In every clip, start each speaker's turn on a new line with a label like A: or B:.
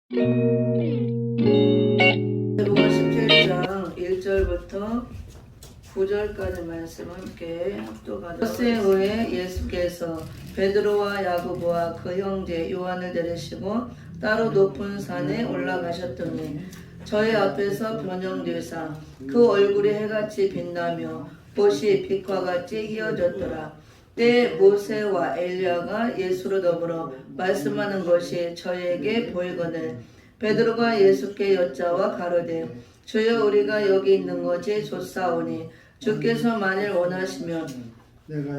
A: 누가복음 17장 1절부터 9절까지 말씀 함께 합독하도록 하겠습니다. 후에 예수께서 베드로와 야고보와 그 형제 요한을 데리시고 따로 높은 산에 올라가셨더니 저희 앞에서 변형되사 그 얼굴이 해같이 빛나며 옷이 빛과 같이 휘어졌더라. 때에 모세와 엘리야가 예수로 더불어 말씀하는 것이 저에게 보이거늘 베드로가 예수께 여짜와 가로되 주여 우리가 여기 있는 것이 좋사오니 주께서 만일 원하시면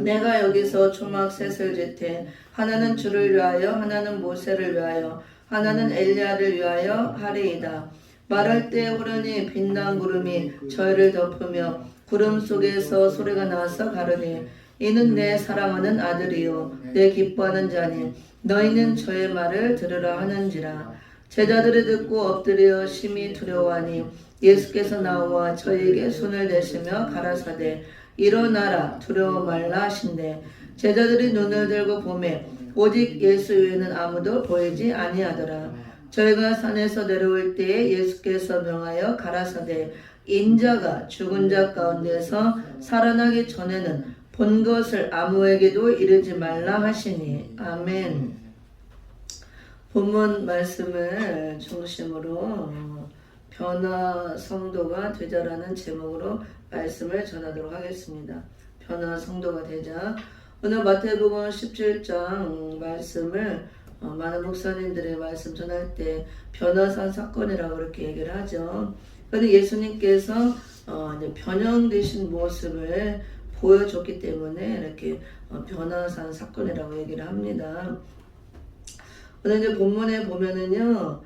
A: 내가 여기서 초막 셋을 짓되 하나는 주를 위하여 하나는 모세를 위하여 하나는 엘리야를 위하여 하리이다. 말할 때 후련히 빛난 구름이 저희를 덮으며 구름 속에서 소리가 나서 가르니 이는 내 사랑하는 아들이요 내 기뻐하는 자니 너희는 저의 말을 들으라 하는지라. 제자들이 듣고 엎드려 심히 두려워하니 예수께서 나와 저에게 손을 대시며 가라사대 일어나라 두려워 말라 하신대 제자들이 눈을 들고 보매 오직 예수 외에는 아무도 보이지 아니하더라. 저희가 산에서 내려올 때에 예수께서 명하여 가라사대 인자가 죽은 자 가운데서 살아나기 전에는 본 것을 아무에게도 이르지 말라 하시니 아멘. 본문 말씀을 중심으로 변화 성도가 되자라는 제목으로 말씀을 전하도록 하겠습니다. 변화 성도가 되자. 오늘 마태복음 17장 말씀을 많은 목사님들의 말씀 전할 때 변화산 사건이라고 그렇게 얘기를 하죠. 그런데 예수님께서 이제 변형되신 모습을 보여줬기 때문에 이렇게 변화산 사건이라고 얘기를 합니다. 오늘 이제 본문에 보면은요,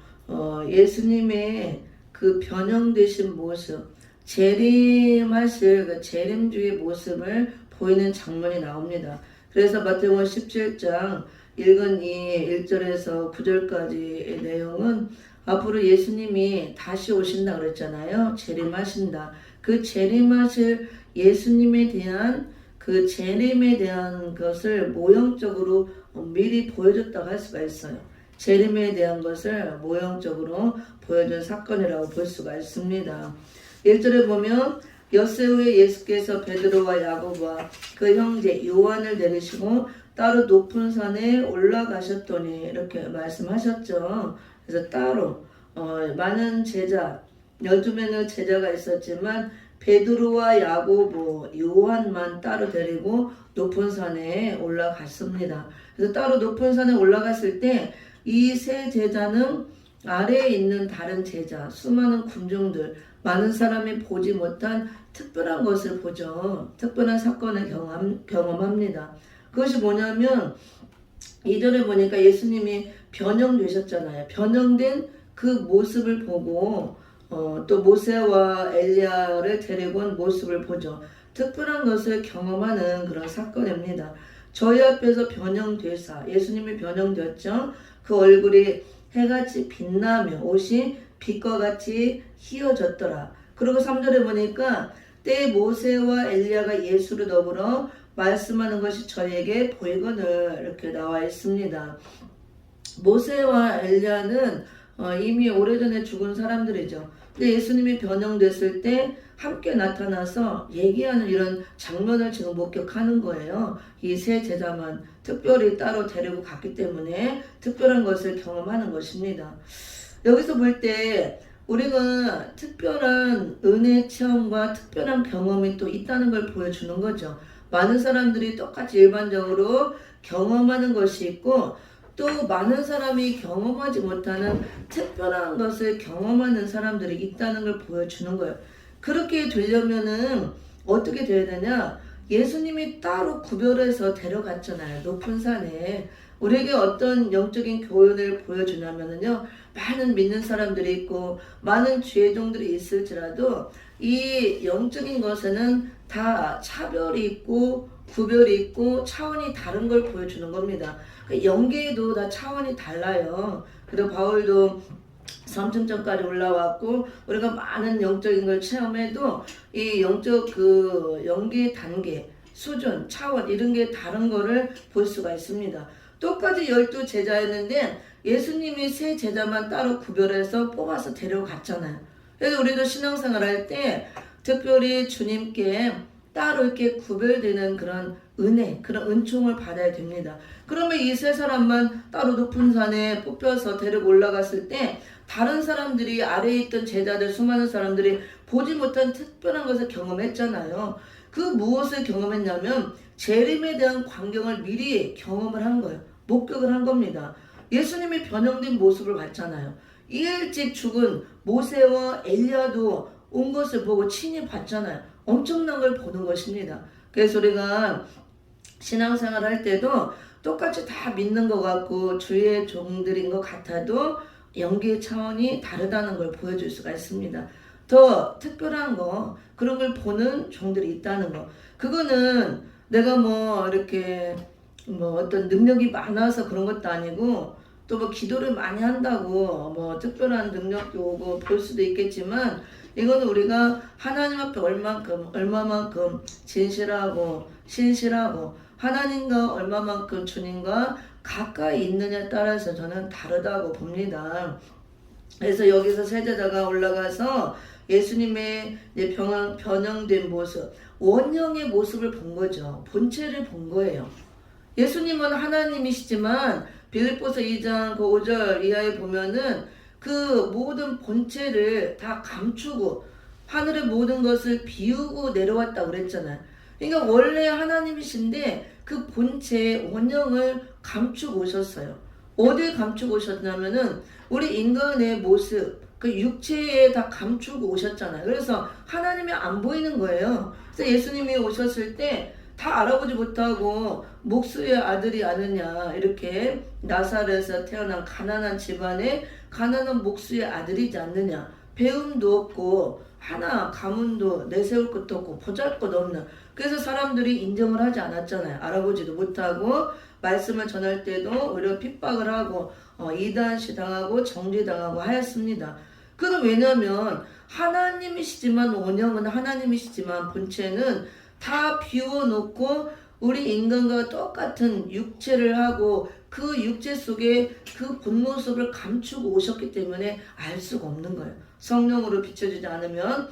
A: 예수님의 그 변형되신 모습, 재림하실 그 재림주의 모습을 보이는 장면이 나옵니다. 그래서 마태복음 17장 읽은 이 1절에서 9절까지의 내용은 앞으로 예수님이 다시 오신다 그랬잖아요. 재림하신다. 그 재림하실 예수님에 대한 그 재림에 대한 것을 모형적으로 미리 보여줬다고 할 수가 있어요. 재림에 대한 것을 모형적으로 보여준 사건이라고 볼 수가 있습니다. 1절에 보면 엿새 후에 예수께서 베드로와 야고보와 그 형제 요한을 데리시고 따로 높은 산에 올라가셨더니 이렇게 말씀하셨죠. 그래서 따로 많은 제자 12명의 제자가 있었지만 베드로와 야고보, 요한만 따로 데리고 높은 산에 올라갔습니다. 그래서 따로 높은 산에 올라갔을 때 이 세 제자는 아래에 있는 다른 제자, 수많은 군중들, 많은 사람이 보지 못한 특별한 것을 보죠. 특별한 사건을 경험합니다. 그것이 뭐냐면 2절에 보니까 예수님이 변형되셨잖아요. 변형된 그 모습을 보고 또 모세와 엘리야를 데리고 온 모습을 보죠. 특별한 것을 경험하는 그런 사건입니다. 저희 앞에서 변형되사 예수님이 변형되었죠. 그 얼굴이 해같이 빛나며 옷이 빛과 같이 휘어졌더라. 그리고 3절에 보니까 때에 모세와 엘리야가 예수를 더불어 말씀하는 것이 저에게 보이거늘 이렇게 나와 있습니다. 모세와 엘리야는 이미 오래전에 죽은 사람들이죠. 근데 예수님이 변형됐을 때 함께 나타나서 얘기하는 이런 장면을 지금 목격하는 거예요. 이 세 제자만 특별히 따로 데리고 갔기 때문에 특별한 것을 경험하는 것입니다. 여기서 볼 때 우리가 특별한 은혜 체험과 특별한 경험이 또 있다는 걸 보여주는 거죠. 많은 사람들이 똑같이 일반적으로 경험하는 것이 있고 또 많은 사람이 경험하지 못하는 특별한 것을 경험하는 사람들이 있다는 걸 보여주는 거예요. 그렇게 되려면은 어떻게 돼야 되냐? 예수님이 따로 구별해서 데려갔잖아요. 높은 산에. 우리에게 어떤 영적인 교훈을 보여주냐면요. 많은 믿는 사람들이 있고 많은 죄종들이 있을지라도 이 영적인 것에는 다 차별이 있고 구별이 있고 차원이 다른 걸 보여주는 겁니다. 영계에도 다 차원이 달라요. 그리고 바울도 삼층전까지 올라왔고 우리가 많은 영적인 걸 체험해도 이 영적 그 영계의 단계, 수준, 차원 이런 게 다른 거를 볼 수가 있습니다. 똑같이 12 제자였는데 예수님이 세 제자만 따로 구별해서 뽑아서 데려갔잖아요. 그래서 우리도 신앙생활 할 때 특별히 주님께 따로 이렇게 구별되는 그런 은혜, 그런 은총을 받아야 됩니다. 그러면 이 세 사람만 따로 높은 산에 뽑혀서 데리고 올라갔을 때 다른 사람들이 아래에 있던 제자들, 수많은 사람들이 보지 못한 특별한 것을 경험했잖아요. 그 무엇을 경험했냐면 재림에 대한 광경을 미리 경험을 한 거예요. 목격을 한 겁니다. 예수님이 변형된 모습을 봤잖아요. 일찍 죽은 모세와 엘리야도 온 것을 보고 친히 봤잖아요. 엄청난 걸 보는 것입니다. 그래서 우리가 신앙생활 할 때도 똑같이 다 믿는 것 같고 주의 종들인 것 같아도 연기의 차원이 다르다는 걸 보여줄 수가 있습니다. 더 특별한 거, 그런 걸 보는 종들이 있다는 거. 그거는 내가 뭐 이렇게 뭐 어떤 능력이 많아서 그런 것도 아니고 또 뭐 기도를 많이 한다고 뭐 특별한 능력이 오고 볼 수도 있겠지만 이거는 우리가 하나님 앞에 얼마만큼 진실하고 신실하고 하나님과 얼마만큼 주님과 가까이 있느냐에 따라서 저는 다르다고 봅니다. 그래서 여기서 세제자가 올라가서 예수님의 변형된 모습, 원형의 모습을 본 거죠. 본체를 본 거예요. 예수님은 하나님이시지만 빌립보서 2장 그 5절 이하에 보면은 그 모든 본체를 다 감추고 하늘의 모든 것을 비우고 내려왔다고 그랬잖아요. 그러니까 원래 하나님이신데 그 본체의 원형을 감추고 오셨어요. 어디에 감추고 오셨냐면은 우리 인간의 모습, 그 육체에 다 감추고 오셨잖아요. 그래서 하나님이 안 보이는 거예요. 그래서 예수님이 오셨을 때 다 알아보지 못하고 목수의 아들이 아느냐, 이렇게 나사렛에서 태어난 가난한 집안에 가난한 목수의 아들이지 않느냐, 배움도 없고 하나 가문도 내세울 것도 없고 보잘것 없는, 그래서 사람들이 인정을 하지 않았잖아요. 알아보지도 못하고 말씀을 전할 때도 오히려 핍박을 하고 이단시 당하고 정죄당하고 하였습니다. 그건 왜냐하면 하나님이시지만 원형은 하나님이시지만 본체는 다 비워놓고 우리 인간과 똑같은 육체를 하고 그 육체 속에 그 본 모습을 감추고 오셨기 때문에 알 수가 없는 거예요. 성령으로 비춰주지 않으면.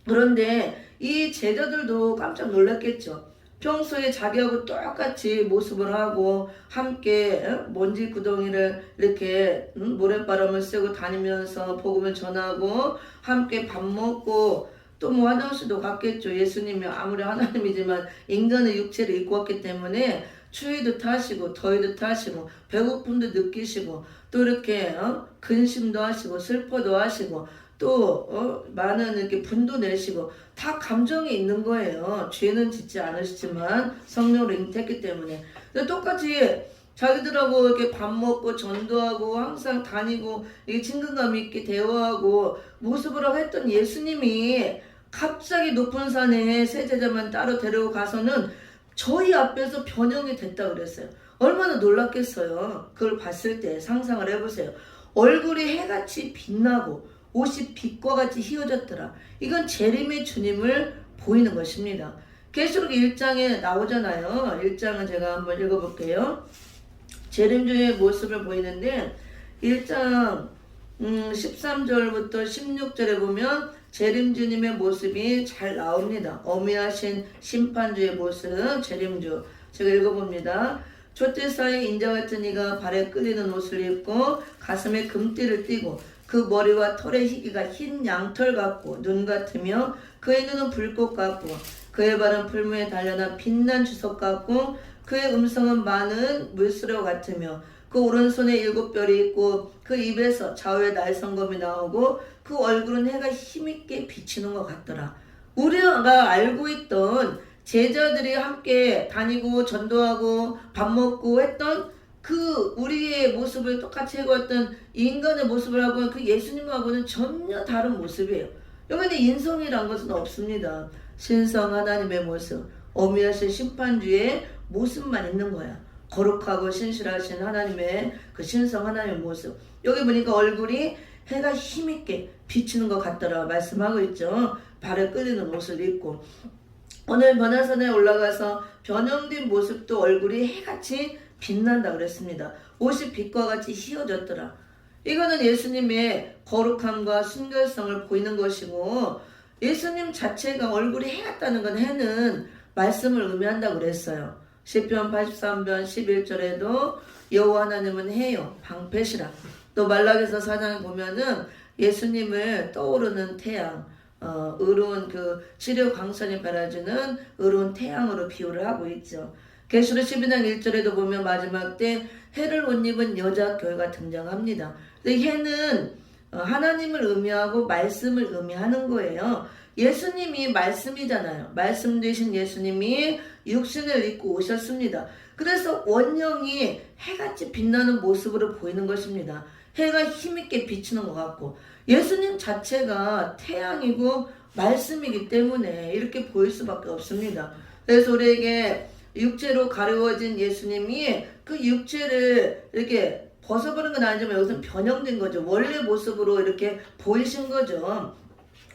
A: 그런데 이 제자들도 깜짝 놀랐겠죠. 평소에 자기하고 똑같이 모습을 하고 함께 먼지 구덩이를 이렇게 모래바람을 쐬고 다니면서 복음을 전하고 함께 밥 먹고 또 뭐 화장실도 갔겠죠. 예수님이 아무리 하나님이지만 인간의 육체를 입고 왔기 때문에 추위도 타시고 더위도 타시고 배고픔도 느끼시고 또 이렇게 근심도 하시고 슬퍼도 하시고 또 많은 이렇게 분도 내시고 다 감정이 있는 거예요. 죄는 짓지 않으시지만 성령으로 잉태했기 때문에. 똑같이 자기들하고 이렇게 밥 먹고 전도하고 항상 다니고 이게 친근감 있게 대화하고 모습을 하고 했던 예수님이 갑자기 높은 산에 세 제자만 따로 데리고 가서는 저희 앞에서 변형이 됐다 그랬어요. 얼마나 놀랐겠어요. 그걸 봤을 때 상상을 해보세요. 얼굴이 해같이 빛나고 옷이 빛과 같이 휘어졌더라. 이건 재림의 주님을 보이는 것입니다. 계시록 1장에 나오잖아요. 1장은 제가 한번 읽어볼게요. 재림주의 모습을 보이는데 1장 13절부터 16절에 보면 재림주님의 모습이 잘 나옵니다. 어미하신 심판주의 모습, 재림주. 제가 읽어봅니다. 촛대 사이 인자 같은 이가 발에 끌리는 옷을 입고 가슴에 금띠를 띠고 그 머리와 털의 희기가 흰 양털 같고 눈 같으며 그의 눈은 불꽃 같고 그의 발은 풀무에 단련한 빛난 주석 같고 그의 음성은 많은 물소리와 같으며 그 오른손에 7별이 있고 그 입에서 좌우의 날성검이 나오고 그 얼굴은 해가 힘있게 비치는 것 같더라. 우리가 알고 있던 제자들이 함께 다니고 전도하고 밥 먹고 했던 그 우리의 모습을 똑같이 해왔던 인간의 모습을 하고 그 예수님하고는 전혀 다른 모습이에요. 여기는 인성이란 것은 없습니다. 신성 하나님의 모습, 어미하신 심판주의 모습만 있는 거야. 거룩하고 신실하신 하나님의 그 신성 하나님의 모습. 여기 보니까 얼굴이 해가 힘있게 비치는 것 같더라 말씀하고 있죠. 발에 끌리는 옷을 입고 오늘 변화산에 올라가서 변형된 모습도 얼굴이 해같이 빛난다 그랬습니다. 옷이 빛과 같이 휘어졌더라. 이거는 예수님의 거룩함과 순결성을 보이는 것이고 예수님 자체가 얼굴이 해 같다는 건 해는 말씀을 의미한다고 그랬어요. 시편 83편 11절에도 여호와 하나님은 해요 방패시라. 또 말라기서 4장에 보면은 예수님을 떠오르는 태양, 의로운 그 치료 광선이 발아주는 의로운 태양으로 비유를 하고 있죠. 계시록 12장 1절에도 보면 마지막 때 해를 옷 입은 여자 교회가 등장합니다. 해는 하나님을 의미하고 말씀을 의미하는 거예요. 예수님이 말씀이잖아요. 말씀 되신 예수님이 육신을 입고 오셨습니다. 그래서 원형이 해같이 빛나는 모습으로 보이는 것입니다. 해가 힘있게 비치는 것 같고 예수님 자체가 태양이고 말씀이기 때문에 이렇게 보일 수밖에 없습니다. 그래서 우리에게 육체로 가려워진 예수님이 그 육체를 이렇게 벗어버린 건 아니지만 여기서는 변형된 거죠. 원래 모습으로 이렇게 보이신 거죠.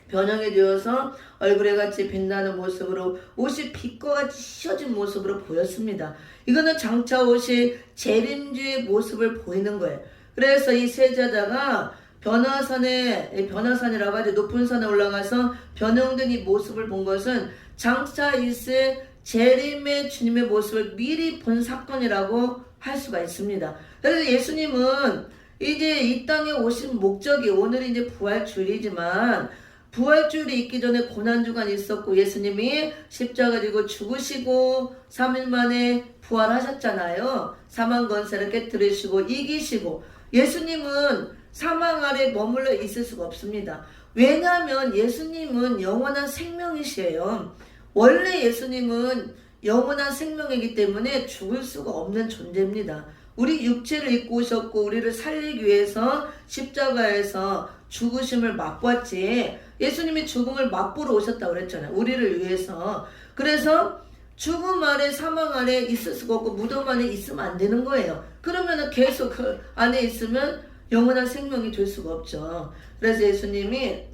A: 변형이 되어서 얼굴에 같이 빛나는 모습으로 옷이 빛과 같이 휘어진 모습으로 보였습니다. 이거는 장차 오실 재림주의 모습을 보이는 거예요. 그래서 이 세자자가 변화산이라고 하죠. 높은 산에 올라가서 변형된 이 모습을 본 것은 장차 있을 재림의 주님의 모습을 미리 본 사건이라고 할 수가 있습니다. 그래서 예수님은 이제 이 땅에 오신 목적이 오늘이 이제 부활주일이지만 부활주일이 있기 전에 고난주간이 있었고 예수님이 십자가 지고 죽으시고 3일 만에 부활하셨잖아요. 사망 권세를 깨뜨리시고 이기시고 예수님은 사망 아래 머물러 있을 수가 없습니다. 왜냐하면 예수님은 영원한 생명이시에요. 원래 예수님은 영원한 생명이기 때문에 죽을 수가 없는 존재입니다. 우리 육체를 입고 오셨고 우리를 살리기 위해서 십자가에서 죽으심을 맛보았지 예수님이 죽음을 맛보러 오셨다고 그랬잖아요. 우리를 위해서. 그래서 죽음 아래 사망 아래 있을 수가 없고 무덤 안에 있으면 안 되는 거예요. 그러면 계속 그 안에 있으면 영원한 생명이 될 수가 없죠. 그래서 예수님이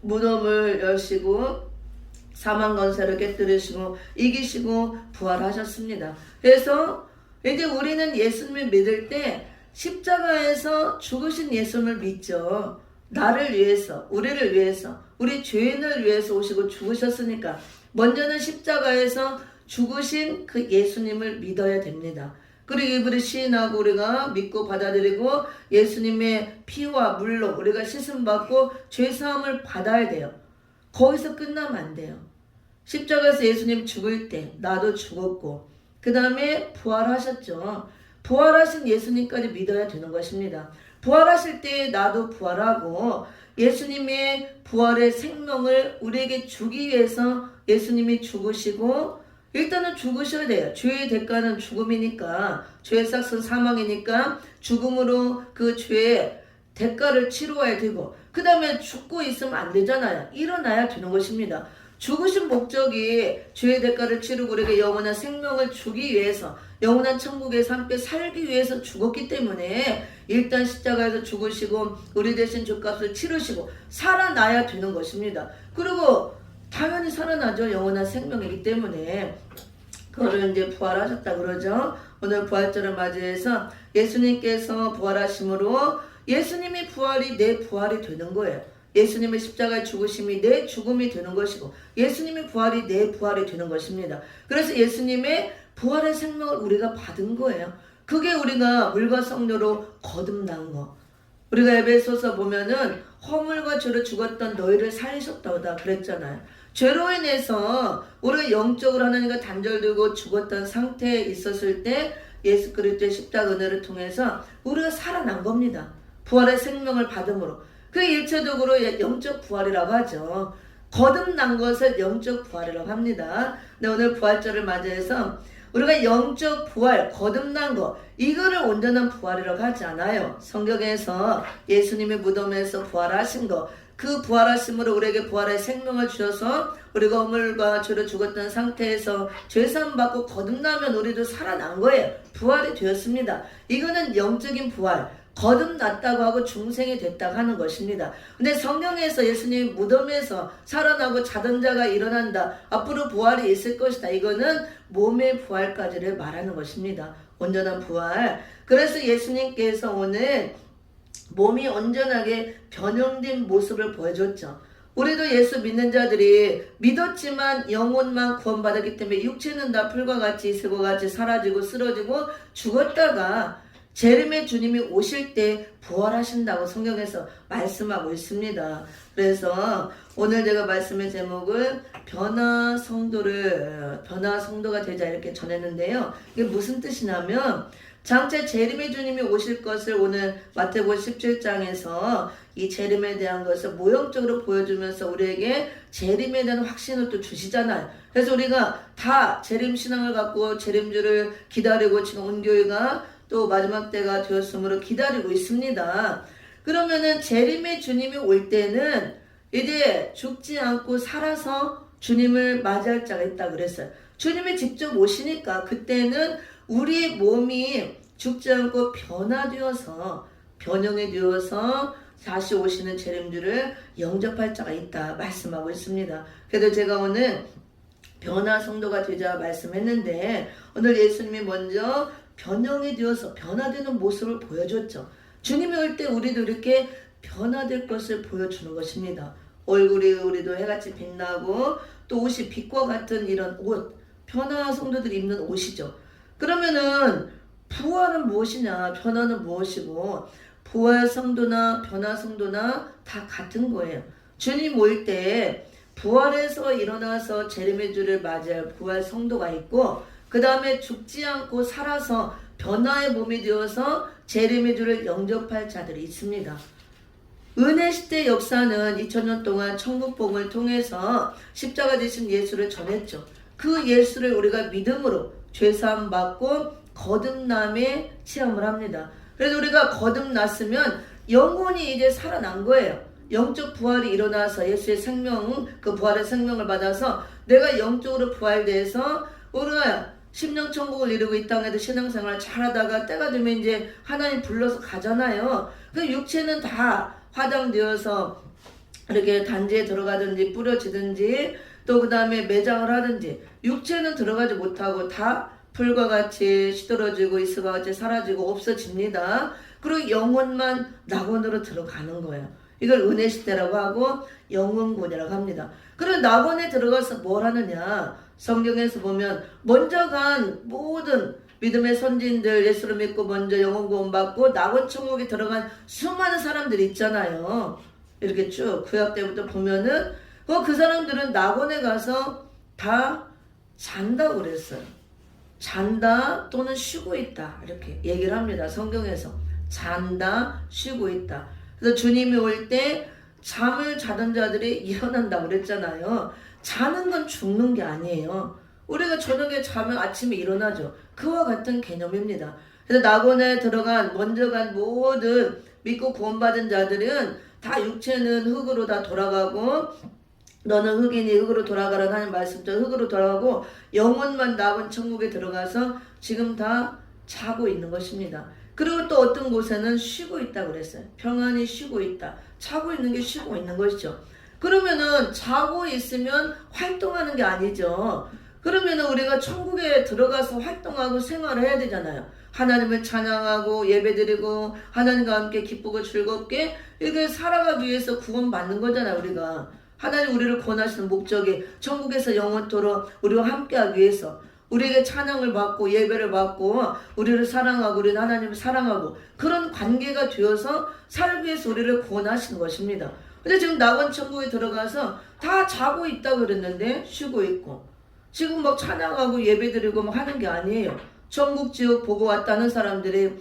A: 무덤을 여시고 사망 권세를 깨뜨리시고 이기시고 부활하셨습니다. 그래서 이제 우리는 예수님을 믿을 때 십자가에서 죽으신 예수님을 믿죠. 나를 위해서, 우리를 위해서, 우리 죄인을 위해서 오시고 죽으셨으니까 먼저는 십자가에서 죽으신 그 예수님을 믿어야 됩니다. 그리고 이분을 시인하고 우리가 믿고 받아들이고 예수님의 피와 물로 우리가 씻음받고 죄사함을 받아야 돼요. 거기서 끝나면 안 돼요. 십자가에서 예수님 죽을 때 나도 죽었고 그 다음에 부활하셨죠. 부활하신 예수님까지 믿어야 되는 것입니다. 부활하실 때 나도 부활하고 예수님의 부활의 생명을 우리에게 주기 위해서 예수님이 죽으시고 일단은 죽으셔야 돼요. 죄의 대가는 죽음이니까 죄의 삭은 사망이니까 죽음으로 그 죄의 대가를 치루어야 되고 그 다음에 죽고 있으면 안 되잖아요. 일어나야 되는 것입니다. 죽으신 목적이 죄의 대가를 치르고 우리에게 영원한 생명을 주기 위해서 영원한 천국에서 함께 살기 위해서 죽었기 때문에 일단 십자가에서 죽으시고 우리 대신 죄값을 치르시고 살아나야 되는 것입니다. 그리고 당연히 살아나죠. 영원한 생명이기 때문에. 그거를 이제 부활하셨다 그러죠. 오늘 부활절을 맞이해서 예수님께서 부활하심으로 예수님의 부활이 내 부활이 되는 거예요. 예수님의 십자가의 죽으심이 내 죽음이 되는 것이고 예수님의 부활이 내 부활이 되는 것입니다. 그래서 예수님의 부활의 생명을 우리가 받은 거예요. 그게 우리가 물과 성료로 거듭난 거. 우리가 에베소서 보면은 허물과 죄로 죽었던 너희를 살리셨다고다 그랬잖아요. 죄로 인해서 우리가 영적으로 하나님과 단절되고 죽었던 상태에 있었을 때 예수 그리스도의 십자가 은혜를 통해서 우리가 살아난 겁니다. 부활의 생명을 받음으로. 그게 일차적으로 영적 부활이라고 하죠. 거듭난 것을 영적 부활이라고 합니다. 근데 오늘 부활절을 맞이해서 우리가 영적 부활, 거듭난 것 이거를 온전한 부활이라고 하지 않아요. 성경에서 예수님의 무덤에서 부활하신 것 그 부활하심으로 우리에게 부활의 생명을 주셔서 우리가 허물과 죄로 죽었던 상태에서 죄사함 받고 거듭나면 우리도 살아난 거예요. 부활이 되었습니다. 이거는 영적인 부활. 거듭났다고 하고 중생이 됐다고 하는 것입니다. 근데 성경에서 예수님이 무덤에서 살아나고 자던 자가 일어난다. 앞으로 부활이 있을 것이다. 이거는 몸의 부활까지를 말하는 것입니다. 온전한 부활. 그래서 예수님께서 오늘 몸이 온전하게 변형된 모습을 보여줬죠. 우리도 예수 믿는 자들이 믿었지만 영혼만 구원받았기 때문에 육체는 다 풀과 같이 이슬과 같이 사라지고 쓰러지고 죽었다가 재림의 주님이 오실 때 부활하신다고 성경에서 말씀하고 있습니다. 그래서 오늘 제가 말씀의 제목을 변화 성도가 되자 이렇게 전했는데요. 이게 무슨 뜻이냐면 장차 재림의 주님이 오실 것을 오늘 마태복음 17장에서 이 재림에 대한 것을 모형적으로 보여주면서 우리에게 재림에 대한 확신을 또 주시잖아요. 그래서 우리가 다 재림 신앙을 갖고 재림주를 기다리고 지금 온 교회가 또 마지막 때가 되었으므로 기다리고 있습니다. 그러면은 재림의 주님이 올 때는 이제 죽지 않고 살아서 주님을 맞이할 자가 있다 그랬어요. 주님이 직접 오시니까 그때는 우리 몸이 죽지 않고 변형이 되어서 다시 오시는 재림주를 영접할 자가 있다 말씀하고 있습니다. 그래서 제가 오늘 변화 성도가 되자 말씀했는데 오늘 예수님이 먼저 변형이 되어서 변화되는 모습을 보여줬죠. 주님이 올 때 우리도 이렇게 변화될 것을 보여주는 것입니다. 얼굴이 우리도 해같이 빛나고 또 옷이 빛과 같은 이런 옷, 변화 성도들이 입는 옷이죠. 그러면은 부활은 무엇이냐, 변화는 무엇이고 부활 성도나 변화 성도나 다 같은 거예요. 주님 올 때 부활해서 일어나서 재림의 주를 맞이할 부활 성도가 있고 그 다음에 죽지 않고 살아서 변화의 몸이 되어서 재림의 주를 영접할 자들이 있습니다. 은혜 시대 역사는 2000년 동안 천국복음을 통해서 십자가 되신 예수를 전했죠. 그 예수를 우리가 믿음으로 죄사함 받고 거듭남의 체험을 합니다. 그래서 우리가 거듭났으면 영혼이 이제 살아난 거예요. 영적 부활이 일어나서 예수의 생명, 그 부활의 생명을 받아서 내가 영적으로 부활돼서 우리가 심령천국을 이루고 이 땅에도 신앙생활을 잘하다가 때가 되면 이제 하나님 불러서 가잖아요. 그 육체는 다 화장되어서 이렇게 단지에 들어가든지 뿌려지든지 또 그 다음에 매장을 하든지 육체는 들어가지 못하고 다 풀과 같이 시들어지고 이슬과 같이 사라지고 없어집니다. 그리고 영혼만 낙원으로 들어가는 거예요. 이걸 은혜 시대라고 하고 영혼군이라고 합니다. 그럼 낙원에 들어가서 뭘 하느냐? 성경에서 보면 먼저 간 모든 믿음의 선진들 예수를 믿고 먼저 영혼 구원 받고 낙원 천국에 들어간 수많은 사람들이 있잖아요. 이렇게 쭉 구약 때부터 보면은 그 사람들은 낙원에 가서 다 잔다고 그랬어요. 잔다 또는 쉬고 있다 이렇게 얘기를 합니다. 성경에서 잔다 쉬고 있다. 그래서 주님이 올 때 잠을 자던 자들이 일어난다고 그랬잖아요. 자는 건 죽는 게 아니에요. 우리가 저녁에 자면 아침에 일어나죠. 그와 같은 개념입니다. 그래서 낙원에 들어간 먼저 간 모든 믿고 구원받은 자들은 다 육체는 흙으로 다 돌아가고 너는 흙이니 흙으로 돌아가라는 하나님 말씀대로 흙으로 돌아가고 영혼만 낙원 천국에 들어가서 지금 다 자고 있는 것입니다. 그리고 또 어떤 곳에는 쉬고 있다고 그랬어요. 평안히 쉬고 있다. 자고 있는 게 쉬고 있는 것이죠. 그러면은 자고 있으면 활동하는 게 아니죠. 그러면은 우리가 천국에 들어가서 활동하고 생활을 해야 되잖아요. 하나님을 찬양하고 예배드리고 하나님과 함께 기쁘고 즐겁게 이렇게 살아가기 위해서 구원받는 거잖아요. 우리가 하나님 우리를 구원하시는 목적이 천국에서 영원토록 우리와 함께하기 위해서 우리에게 찬양을 받고 예배를 받고 우리를 사랑하고 우리는 하나님을 사랑하고 그런 관계가 되어서 살기 위해서 우리를 구원하시는 것입니다. 근데 지금 낙원 천국에 들어가서 다 자고 있다고 그랬는데 쉬고 있고 지금 막 찬양하고 예배드리고 막 하는 게 아니에요. 천국 지옥 보고 왔다는 사람들이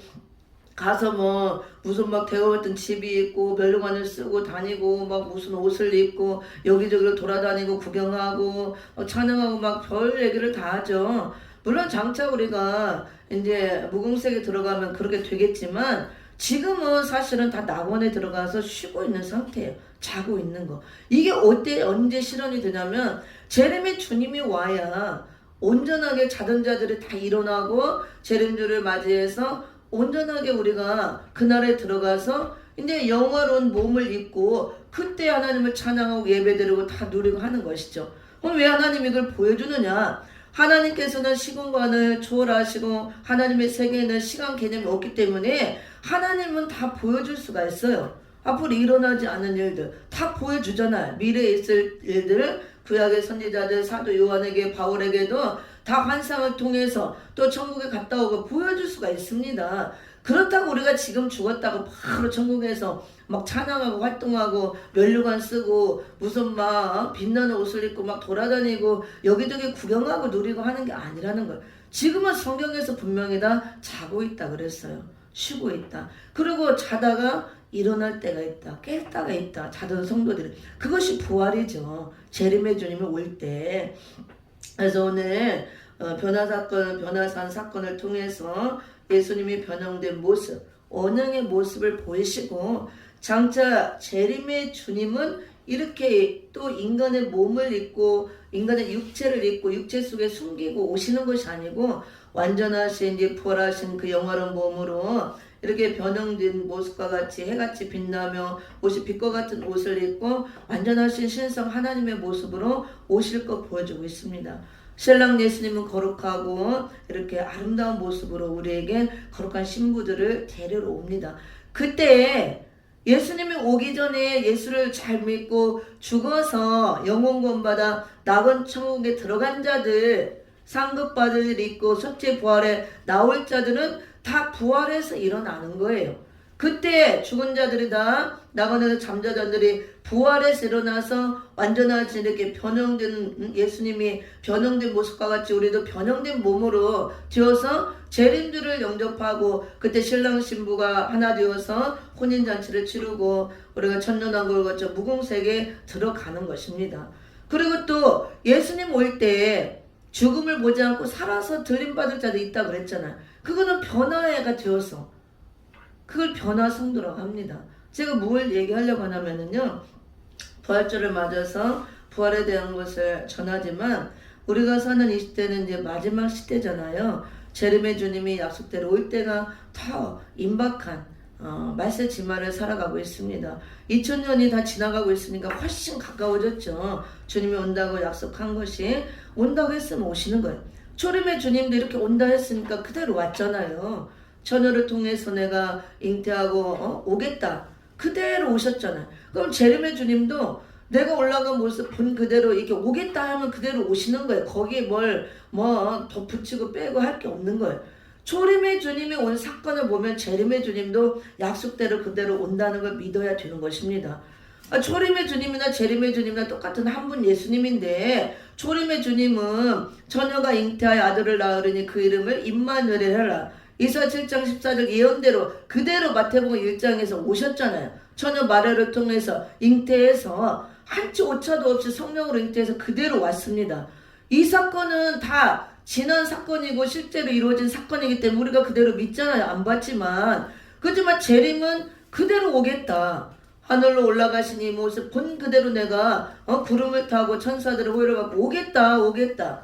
A: 가서 뭐 무슨 막 대어했던 집이 있고 면류관을 쓰고 다니고 막 무슨 옷을 입고 여기저기를 돌아다니고 구경하고 찬양하고 막 별 얘기를 다 하죠. 물론 장차 우리가 이제 무궁색에 들어가면 그렇게 되겠지만 지금은 사실은 다 낙원에 들어가서 쉬고 있는 상태예요. 자고 있는 거. 이게 언제 실현이 되냐면 재림의 주님이 와야 온전하게 자던 자들이 다 일어나고 재림주를 맞이해서 온전하게 우리가 그날에 들어가서 이제 영화로운 몸을 입고 그때 하나님을 찬양하고 예배드리고 다 누리고 하는 것이죠. 그럼 왜 하나님이 이걸 보여주느냐? 하나님께서는 시공간을 초월하시고 하나님의 세계에는 시간 개념이 없기 때문에 하나님은 다 보여줄 수가 있어요. 앞으로 일어나지 않은 일들 다 보여주잖아요. 미래에 있을 일들을 구약의 선지자들 사도 요한에게 바울에게도 다 환상을 통해서 또 천국에 갔다 오고 보여줄 수가 있습니다. 그렇다고 우리가 지금 죽었다고 바로 천국에서 막 찬양하고 활동하고 면류관 쓰고 무슨 막 빛나는 옷을 입고 막 돌아다니고 여기저기 구경하고 누리고 하는 게 아니라는 거예요. 지금은 성경에서 분명히 다 자고 있다 그랬어요. 쉬고 있다. 그리고 자다가 일어날 때가 있다. 깰 때가 있다. 자던 성도들이. 그것이 부활이죠. 재림의 주님이 올 때. 그래서 오늘 변화산 사건을 통해서 예수님이 변형된 모습, 언행의 모습을 보이시고 장차 재림의 주님은 이렇게 또 인간의 몸을 입고 인간의 육체를 입고 육체 속에 숨기고 오시는 것이 아니고 완전하신 이제 부활하신 그 영화로운 몸으로 이렇게 변형된 모습과 같이 해같이 빛나며 옷이 빛과 같은 옷을 입고 완전하신 신성 하나님의 모습으로 오실 것 보여주고 있습니다. 신랑 예수님은 거룩하고 이렇게 아름다운 모습으로 우리에게 거룩한 신부들을 데리러 옵니다. 그때 예수님이 오기 전에 예수를 잘 믿고 죽어서 영혼구원 받아 낙원 천국에 들어간 자들, 상급받을 일이 있고 첫째 부활에 나올 자들은 다 부활해서 일어나는 거예요. 그때 죽은 자들이 다 낙원에서 잠자던 자들이 부활해서 일어나서 완전하지 이렇게 변형된 예수님이 변형된 모습과 같이 우리도 변형된 몸으로 되어서 재림주를 영접하고 그때 신랑 신부가 하나 되어서 혼인잔치를 치르고 우리가 천년왕국을 거쳐 무궁색에 들어가는 것입니다. 그리고 또 예수님 올 때 죽음을 보지 않고 살아서 들림받을 자도 있다고 그랬잖아요. 그거는 변화가 되어서 그걸 변화 성도라고 합니다. 제가 뭘 얘기하려고 하냐면요. 부활절을 맞아서 부활에 대한 것을 전하지만 우리가 사는 이 시대는 이제 마지막 시대잖아요. 재림의 주님이 약속대로 올 때가 더 임박한 말세 지말을 살아가고 있습니다. 2000년이 다 지나가고 있으니까 훨씬 가까워졌죠. 주님이 온다고 약속한 것이 온다고 했으면 오시는 거예요. 초림의 주님도 이렇게 온다 했으니까 그대로 왔잖아요. 처녀를 통해서 내가 잉태하고 오겠다. 그대로 오셨잖아요. 그럼 재림의 주님도 내가 올라간 모습 본 그대로 이렇게 오겠다 하면 그대로 오시는 거예요. 거기에 뭘 덧붙이고 빼고 할 게 없는 거예요. 초림의 주님이 온 사건을 보면 재림의 주님도 약속대로 그대로 온다는 걸 믿어야 되는 것입니다. 초림의 주님이나 재림의 주님이나 똑같은 한 분 예수님인데 초림의 주님은 처녀가 잉태하여 아들을 낳으리니 그 이름을 임마누엘 하라. 이사 7장 14절 예언대로 그대로 마태복음 1장에서 오셨잖아요. 처녀 마리아를 통해서 잉태해서 한치 오차도 없이 성령으로 잉태해서 그대로 왔습니다. 이 사건은 다 지난 사건이고 실제로 이루어진 사건이기 때문에 우리가 그대로 믿잖아요. 안 봤지만. 그렇지만 재림은 그대로 오겠다. 하늘로 올라가신 이 모습 본 그대로 내가 구름을 타고 천사들을 호의를 받고 오겠다.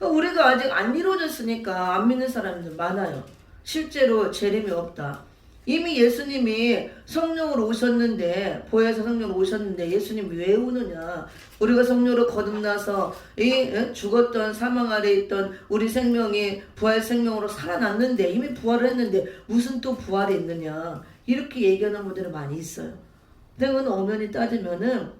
A: 우리가 아직 안 이루어졌으니까 안 믿는 사람들 많아요. 실제로 재림이 없다. 이미 예수님이 성령으로 오셨는데 보혜사 성령으로 오셨는데 예수님이 왜 오느냐. 우리가 성령으로 거듭나서 이 죽었던 사망 아래 있던 우리 생명이 부활 생명으로 살아났는데 이미 부활을 했는데 무슨 또 부활이 있느냐. 이렇게 얘기하는 분들이 많이 있어요. 근데 그건 엄연히 따지면은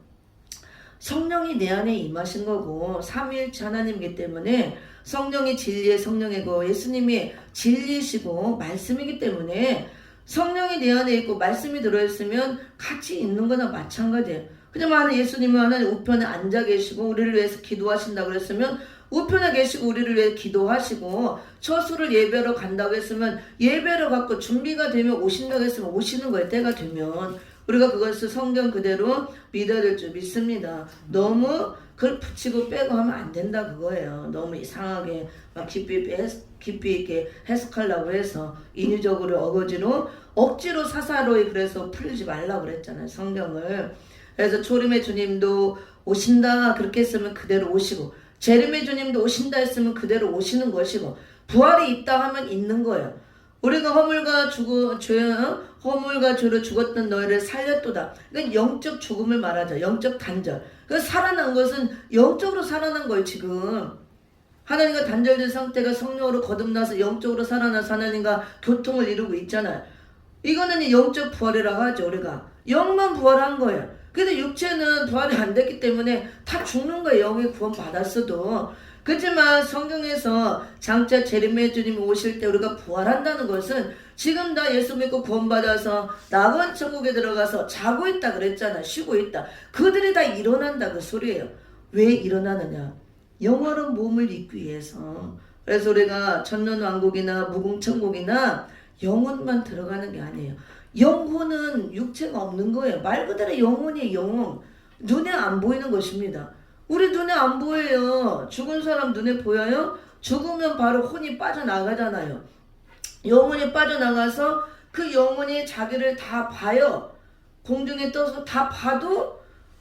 A: 성령이 내 안에 임하신 거고 삼위일체 하나님이기 때문에 성령이 진리의 성령이고 예수님이 진리시고 말씀이기 때문에 성령이 내 안에 있고 말씀이 들어있으면 같이 있는 거나 마찬가지예요. 그냥 예수님은 하나님 우편에 앉아 계시고 우리를 위해서 기도하신다고 그랬으면 우편에 계시고 우리를 위해 기도하시고 처수를 예배하러 간다고 했으면 예배를 갖고 준비가 되면 오신다고 했으면 오시는 거예요. 때가 되면. 우리가 그것을 성경 그대로 믿어야 될 줄 믿습니다. 너무 그걸 붙이고 빼고 하면 안 된다 그거예요. 너무 이상하게 막 깊이 있게 해석하려고 해서 인위적으로 어거지로 억지로 사사로이 그래서 풀지 말라고 그랬잖아요. 성경을. 그래서 초림의 주님도 오신다 그렇게 했으면 그대로 오시고 재림의 주님도 오신다 했으면 그대로 오시는 것이고 부활이 있다 하면 있는 거예요. 우리가 허물과 죄로 죽었던 너희를 살렸도다. 그러니까 영적 죽음을 말하죠. 영적 단절. 그 살아난 것은 영적으로 살아난 거예요. 지금 하나님과 단절된 상태가 성령으로 거듭나서 영적으로 살아나서 하나님과 교통을 이루고 있잖아요. 이거는 영적 부활이라고 하죠. 우리가 영만 부활한 거예요. 근데 육체는 부활이 안 됐기 때문에 다 죽는 거예요. 영이 구원 받았어도. 그렇지만 성경에서 장차 재림의 주님이 오실 때 우리가 부활한다는 것은 지금 다 예수 믿고 구원받아서 낙원 천국에 들어가서 자고 있다 그랬잖아. 쉬고 있다. 그들이 다 일어난다 그 소리예요. 왜 일어나느냐? 영원한 몸을 입기 위해서. 그래서 우리가 천년왕국이나 무궁천국이나 영혼만 들어가는 게 아니에요. 영혼은 육체가 없는 거예요. 말 그대로 영혼이 영혼. 눈에 안 보이는 것입니다. 우리 눈에 안 보여요. 죽은 사람 눈에 보여요? 죽으면 바로 혼이 빠져나가잖아요. 영혼이 빠져나가서 그 영혼이 자기를 다 봐요. 공중에 떠서 다 봐도,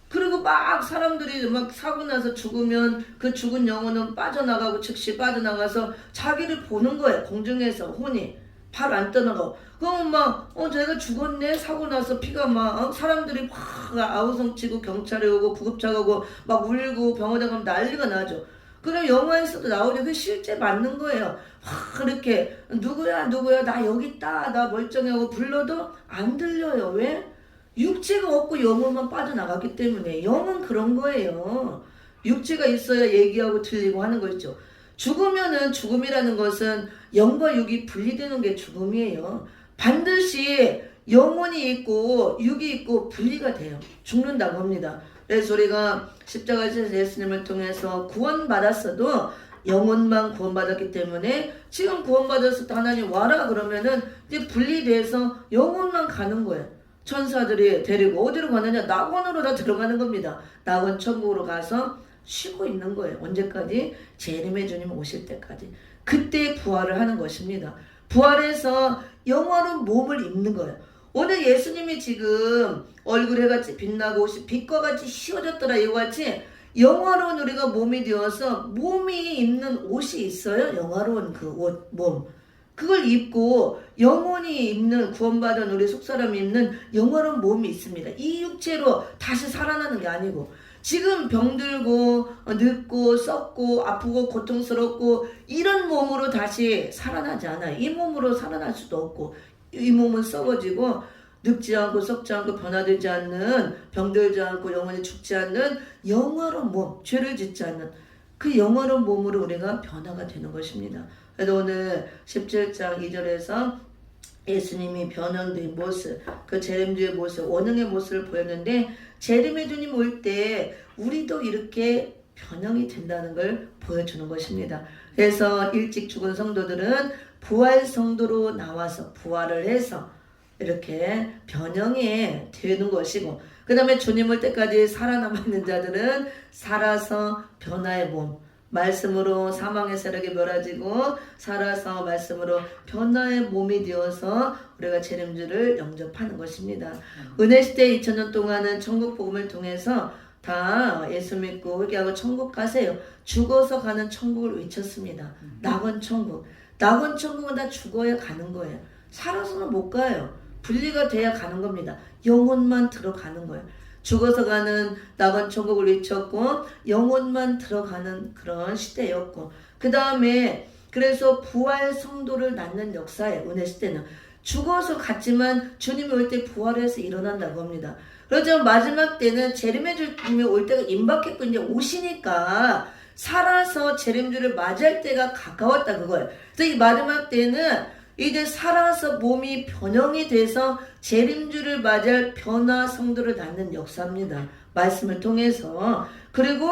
A: 그리고 막 사람들이 막 사고 나서 죽으면 그 죽은 영혼은 빠져나가고 즉시 빠져나가서 자기를 보는 거예요. 공중에서 혼이 바로 안 떠나가고. 그럼 막 제가 죽었네 사고 나서 피가 막 사람들이 막 아우성치고 경찰에 오고 구급차가 오고 막 울고 병원에 가면 난리가 나죠. 그럼 영화에서도 나오죠. 그 실제 맞는 거예요. 막 이렇게 누구야 나 여기 있다 나 멀쩡하고 불러도 안 들려요. 왜? 육체가 없고 영혼만 빠져나갔기 때문에. 영은 그런 거예요. 육체가 있어야 얘기하고 들리고 하는 거 있죠. 죽으면은, 죽음이라는 것은 영과 육이 분리되는 게 죽음이에요. 반드시 영혼이 있고 육이 있고 분리가 돼요. 죽는다고 합니다. 그래서 우리가 십자가에서 예수님을 통해서 구원받았어도 영혼만 구원받았기 때문에 지금 구원받아서 하나님 와라 그러면은 이제 분리돼서 영혼만 가는 거예요. 천사들이 데리고 어디로 가느냐? 낙원으로 다 들어가는 겁니다. 낙원 천국으로 가서 쉬고 있는 거예요. 언제까지? 재림의 주님 오실 때까지. 그때 부활을 하는 것입니다. 부활해서 영원한 몸을 입는 거예요. 오늘 예수님이 지금 얼굴에 같이 빛나고 옷이 빛과 같이 휘어졌더라 이와 같이 영화로운 우리가 몸이 되어서 몸이 입는 옷이 있어요. 영화로운 그 옷, 몸. 그걸 입고 영혼이 입는, 구원받은 우리 속사람이 입는 영원한 몸이 있습니다. 이 육체로 다시 살아나는 게 아니고 지금 병들고 늙고 썩고 아프고 고통스럽고 이런 몸으로 다시 살아나지 않아요. 이 몸으로 살아날 수도 없고 이 몸은 썩어지고 늙지 않고 썩지 않고 변화되지 않는, 병들지 않고 영원히 죽지 않는 영원한 몸, 죄를 짓지 않는 그 영원한 몸으로 우리가 변화가 되는 것입니다. 그래서 오늘 17장 2절에서 예수님이 변형된 모습, 그 재림주의 모습, 원흥의 모습을 보였는데 재림의 주님 올 때 우리도 이렇게 변형이 된다는 걸 보여주는 것입니다. 그래서 일찍 죽은 성도들은 부활 성도로 나와서 부활을 해서 이렇게 변형이 되는 것이고, 그 다음에 주님 올 때까지 살아남아있는 자들은 살아서 변화의 몸, 말씀으로 사망의 세력에 멸하지고 살아서 말씀으로 변화의 몸이 되어서 우리가 재림주를 영접하는 것입니다. 은혜시대 2000년 동안은 천국 복음을 통해서 다 예수 믿고 회개하고 천국 가세요. 죽어서 가는 천국을 외쳤습니다. 낙원 천국. 낙원 천국은 다 죽어야 가는 거예요. 살아서는 못 가요. 분리가 돼야 가는 겁니다. 영혼만 들어가는 거예요. 죽어서 가는 낙원 천국을 외쳤고 영혼만 들어가는 그런 시대였고, 그 다음에 그래서 부활 성도를 낳는 역사예요. 은혜 시대는 죽어서 갔지만 주님이 올 때 부활해서 일어난다고 합니다. 그렇죠. 마지막 때는 재림의 주님이 올 때가 임박했고 이제 오시니까 살아서 재림주를 맞이할 때가 가까웠다 그거예요. 그래서 이 마지막 때는 이제 살아서 몸이 변형이 돼서 재림주를 맞이할 변화 성도를 낳는 역사입니다. 말씀을 통해서. 그리고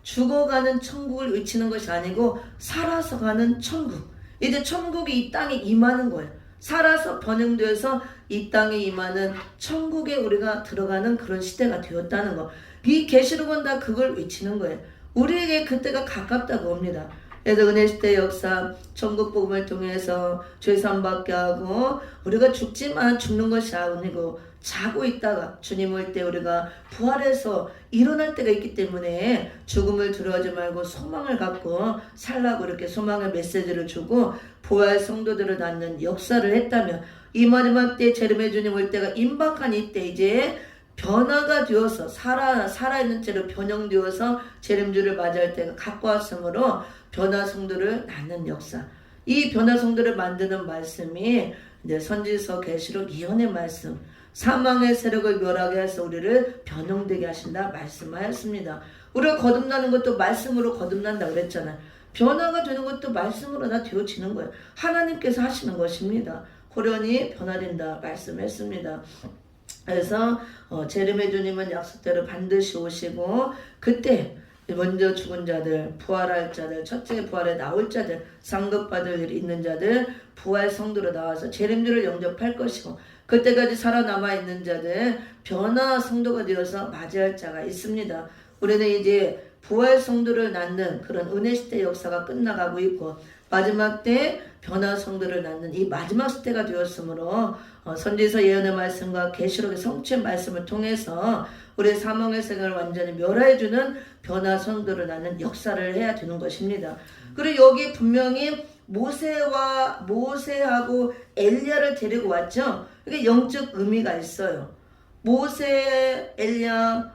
A: 죽어가는 천국을 외치는 것이 아니고 살아서 가는 천국. 이제 천국이 이 땅에 임하는 거예요. 살아서 변형돼서 이 땅에 임하는 천국에 우리가 들어가는 그런 시대가 되었다는 거. 이 계시록은 다 그걸 외치는 거예요. 우리에게 그때가 가깝다고 합니다. 그래서 은혜시대 역사, 천국 복음을 통해서 죄산 받게 하고 우리가 죽지만 죽는 것이 아니고 자고 있다가 주님 올 때 우리가 부활해서 일어날 때가 있기 때문에 죽음을 두려워하지 말고 소망을 갖고 살라고 이렇게 소망의 메시지를 주고 부활 성도들을 낳는 역사를 했다면, 이 마지막 때 재림의 주님 올 때가 임박한 이때 이제 변화가 되어서 살아있는 채로 변형되어서 재림주를 맞이할 때가 가까웠으므로 변화 성도를 낳는 역사. 이 변화 성도를 만드는 말씀이 이제 선지서, 계시록, 예언의 말씀. 사망의 세력을 멸하게 해서 우리를 변형되게 하신다 말씀하였습니다. 우리가 거듭나는 것도 말씀으로 거듭난다 그랬잖아요. 변화가 되는 것도 말씀으로 다 되어지는 거예요. 하나님께서 하시는 것입니다. 호련히 변화된다 말씀했습니다. 그래서 재림의 주님은 약속대로 반드시 오시고 그때 먼저 죽은 자들, 부활할 자들, 첫째 부활에 나올 자들, 상급받을 일 있는 자들, 부활 성도로 나와서 재림주를 영접할 것이고 그때까지 살아남아 있는 자들, 변화 성도가 되어서 맞이할 자가 있습니다. 우리는 이제 부활 성도를 낳는 그런 은혜 시대 역사가 끝나가고 있고 마지막 때 변화 성도를 낳는 이 마지막 시대가 되었으므로 선지서 예언의 말씀과 계시록의 성취의 말씀을 통해서 우리의 사망의 세력을 완전히 멸해주는 변화 성도를 낳는 역사를 해야 되는 것입니다. 그리고 여기 분명히 모세하고 엘리야를 데리고 왔죠. 이게 영적 의미가 있어요. 모세, 엘리야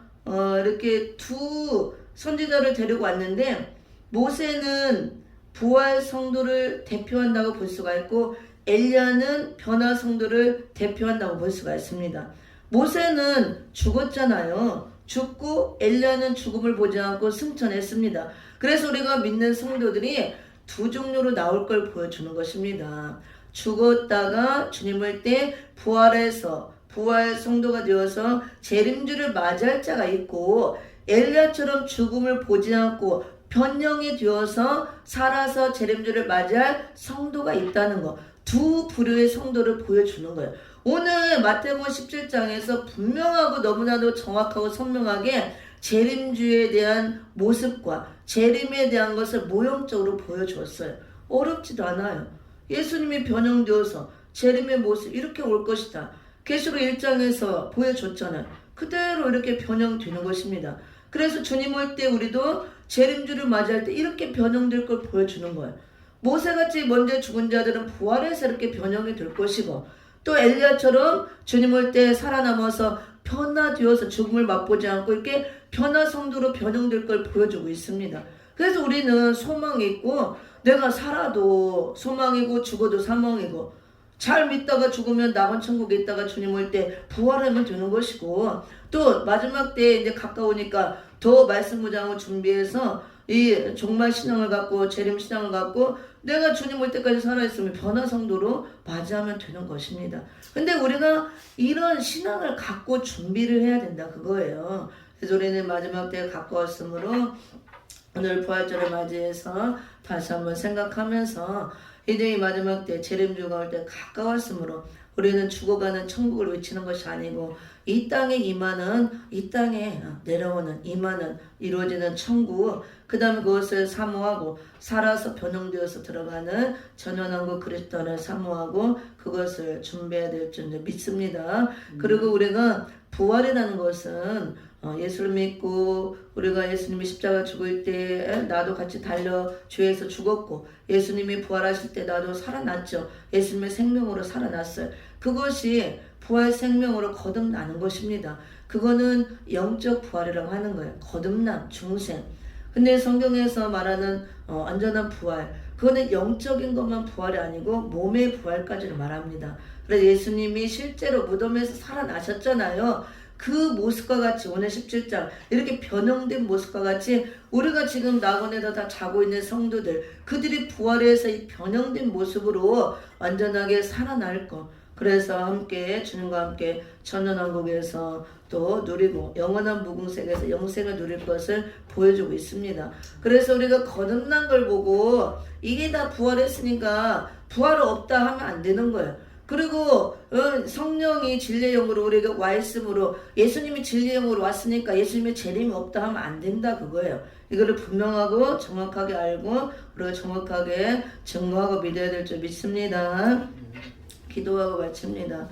A: 이렇게 두 선지자를 데리고 왔는데 모세는 부활 성도를 대표한다고 볼 수가 있고 엘리야는 변화 성도를 대표한다고 볼 수가 있습니다. 모세는 죽었잖아요. 죽고 엘리야는 죽음을 보지 않고 승천했습니다. 그래서 우리가 믿는 성도들이 두 종류로 나올 걸 보여주는 것입니다. 죽었다가 주님을 때 부활해서 부활 성도가 되어서 재림주를 맞이할 자가 있고 엘리야처럼 죽음을 보지 않고 변형이 되어서 살아서 재림주를 맞이할 성도가 있다는 거. 두 부류의 성도를 보여주는 거예요. 오늘 마태복음 17장에서 분명하고 너무나도 정확하고 선명하게 재림주에 대한 모습과 재림에 대한 것을 모형적으로 보여주었어요. 어렵지도 않아요. 예수님이 변형되어서 재림의 모습 이렇게 올 것이다. 계시록 1장에서 보여줬잖아요. 그대로 이렇게 변형되는 것입니다. 그래서 주님 올 때 우리도 재림주를 맞이할 때 이렇게 변형될 걸 보여주는 거예요. 모세같이 먼저 죽은 자들은 부활해서 이렇게 변형이 될 것이고 또 엘리야처럼 주님 올 때 살아남아서 변화되어서 죽음을 맛보지 않고 이렇게 변화 성도로 변형될 걸 보여주고 있습니다. 그래서 우리는 소망이 있고 내가 살아도 소망이고 죽어도 사망이고 잘 믿다가 죽으면 낙원 천국에 있다가 주님 올 때 부활하면 되는 것이고 또 마지막 때 이제 가까우니까 더 말씀 무장을 준비해서 이 종말 신앙을 갖고 재림 신앙을 갖고 내가 주님 올 때까지 살아있으면 변화 성도로 맞이하면 되는 것입니다. 근데 우리가 이런 신앙을 갖고 준비를 해야 된다 그거예요. 그래서 우리는 마지막 때에 가까웠으므로 오늘 부활절을 맞이해서 다시 한번 생각하면서 이제 이 마지막 때 재림주가 올 때 가까웠으므로 우리는 죽어가는 천국을 외치는 것이 아니고 이 땅에 임하는 이 땅에 내려오는 임하는 이루어지는 천국 그 다음에 그것을 사모하고 살아서 변형되어서 들어가는 전연왕국 그리스도를 사모하고 그것을 준비해야 될 줄 믿습니다. 그리고 우리가 부활이라는 것은 예수를 믿고 우리가 예수님이 십자가 죽을 때 나도 같이 달려 주에서 죽었고 예수님이 부활하실 때 나도 살아났죠. 예수님의 생명으로 살아났어요. 그것이 부활 생명으로 거듭나는 것입니다. 그거는 영적 부활이라고 하는 거예요. 거듭남, 중생. 근데 성경에서 말하는 완전한 부활 그거는 영적인 것만 부활이 아니고 몸의 부활까지를 말합니다. 그래서 예수님이 실제로 무덤에서 살아나셨잖아요. 그 모습과 같이 오늘 17장 이렇게 변형된 모습과 같이 우리가 지금 낙원에서 다 자고 있는 성도들 그들이 부활해서 이 변형된 모습으로 완전하게 살아날 것 그래서 함께 주님과 함께 천년왕국에서 또 누리고 영원한 무궁색에서 영생을 누릴 것을 보여주고 있습니다. 그래서 우리가 거듭난 걸 보고 이게 다 부활했으니까 부활 없다 하면 안 되는 거예요. 그리고 성령이 진리의 영으로 우리에게 와 있으므로 예수님이 진리의 영으로 왔으니까 예수님의 재림이 없다 하면 안 된다 그거예요. 이거를 분명하고 정확하게 알고 우리가 정확하게 증거하고 믿어야 될 줄 믿습니다. 기도하고 마칩니다.